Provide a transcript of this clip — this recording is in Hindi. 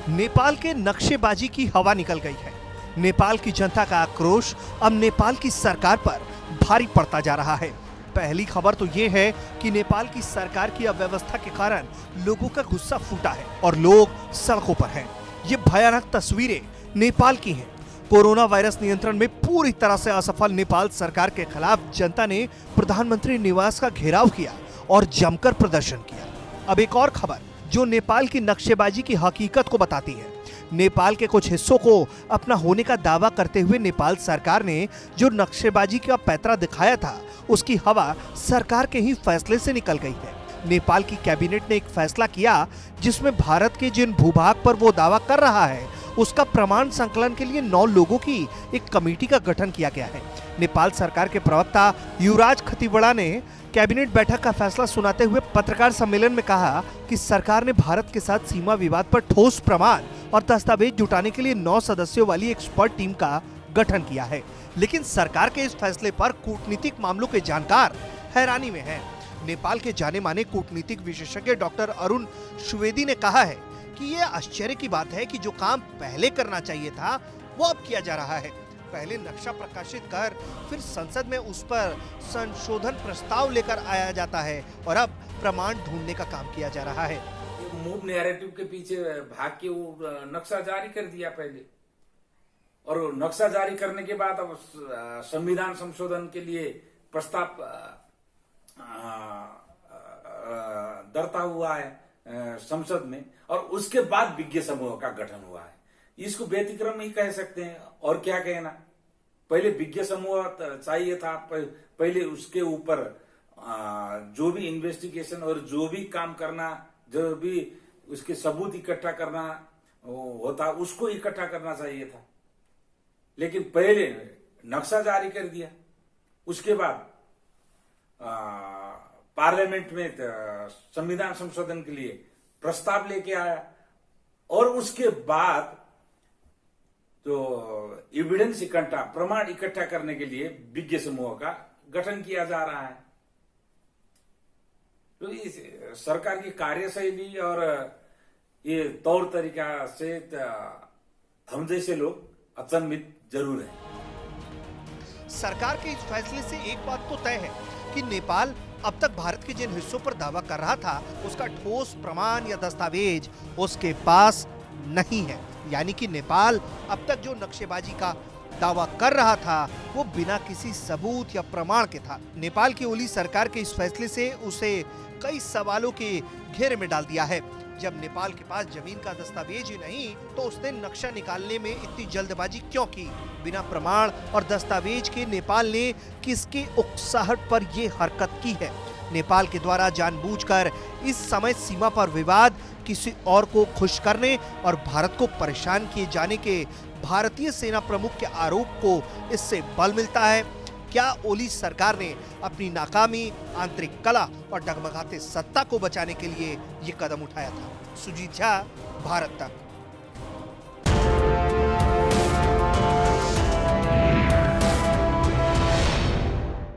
नेपाल के नक्शेबाजी की हवा निकल गई है। नेपाल की जनता का आक्रोश अब नेपाल की सरकार पर भारी पड़ता जा रहा है। पहली खबर तो ये है कि नेपाल की सरकार की अव्यवस्था के कारण लोगों का गुस्सा फूटा है और लोग सड़कों पर हैं। ये भयानक तस्वीरें नेपाल की हैं। कोरोना वायरस नियंत्रण में पूरी तरह से असफल नेपाल सरकार के खिलाफ जनता ने प्रधानमंत्री निवास का घेराव किया और जमकर प्रदर्शन किया। अब एक और खबर जो नेपाल की नक्शेबाजी की हकीकत को बताती है। नेपाल के कुछ हिस्सों को अपना होने का दावा करते हुए नेपाल सरकार ने जो नक्शेबाजी का पैतरा दिखाया था, उसकी हवा सरकार के ही फैसले से निकल गई है। नेपाल की कैबिनेट ने एक फैसला किया जिसमें भारत के जिन भूभाग पर वो दावा कर रहा है उसका प्रमाण संकलन के लिए 9 लोगों की एक कमेटी का गठन किया गया है। नेपाल सरकार के प्रवक्ता युवराज खतिवड़ा ने कैबिनेट बैठक का फैसला सुनाते हुए पत्रकार सम्मेलन में कहा कि सरकार ने भारत के साथ सीमा विवाद पर ठोस प्रमाण और दस्तावेज जुटाने के लिए 9 सदस्यों वाली एक्सपर्ट टीम का गठन किया है। लेकिन सरकार के इस फैसले पर कूटनीतिक मामलों के जानकार हैरानी में हैं। नेपाल के जाने माने कूटनीतिक विशेषज्ञ डॉक्टर अरुण सुवेदी ने कहा है कि ये आश्चर्य की बात है कि जो काम पहले करना चाहिए था वो अब किया जा रहा है। पहले नक्शा प्रकाशित कर फिर संसद में उस पर संशोधन प्रस्ताव लेकर आया जाता है और अब प्रमाण ढूंढने का काम किया जा रहा है। मूव नैरेटिव के पीछे भाग के वो नक्शा जारी कर दिया पहले, और नक्शा जारी करने के बाद अब संविधान संशोधन के लिए प्रस्ताव दर्ता हुआ है संसद में, और उसके बाद विज्ञ समूह का गठन हुआ है। इसको व्यतिक्रम ही कह सकते हैं, और क्या कहना। पहले विज्ञ समूह चाहिए था, पहले उसके ऊपर जो भी इन्वेस्टिगेशन और जो भी काम करना, जो भी उसके सबूत इकट्ठा करना होता, उसको इकट्ठा करना चाहिए था। लेकिन पहले नक्शा जारी कर दिया, उसके बाद पार्लियामेंट में संविधान संशोधन के लिए प्रस्ताव लेके आया, और उसके बाद तो एविडेंस इकट्ठा, प्रमाण इकट्ठा करने के लिए विज्ञ समूह का गठन किया जा रहा है। तो इस सरकार की कार्यशैली और ये तौर तरीका से हम जैसे लोग अचंभित जरूर हैं। सरकार के इस फैसले से एक बात तो तय है कि नेपाल अब तक भारत के जिन हिस्सों पर दावा कर रहा था उसका ठोस प्रमाण या दस्तावेज उसके पास नहीं है। यानी कि नेपाल अब तक जो नक्शेबाजी का दावा कर रहा था वो बिना किसी सबूत या प्रमाण के था। नेपाल की ओली सरकार के इस फैसले से उसे कई सवालों के घेरे में डाल दिया है। जब नेपाल के पास जमीन का दस्तावेज ही नहीं तो उसने नक्शा निकालने में इतनी जल्दबाजी क्यों की? बिना प्रमाण और दस्तावेज के नेपाल ने किसके उकसाहट पर ये हरकत की है? नेपाल के द्वारा जानबूझकर इस समय सीमा पर विवाद, किसी और को खुश करने और भारत को परेशान किए जाने के भारतीय सेना प्रमुख के आरोप को इससे बल मिलता है। क्या ओली सरकार ने अपनी नाकामी, आंतरिक कला और डगमगाते सत्ता को बचाने के लिए ये कदम उठाया था? सुजीत झा, भारत तक।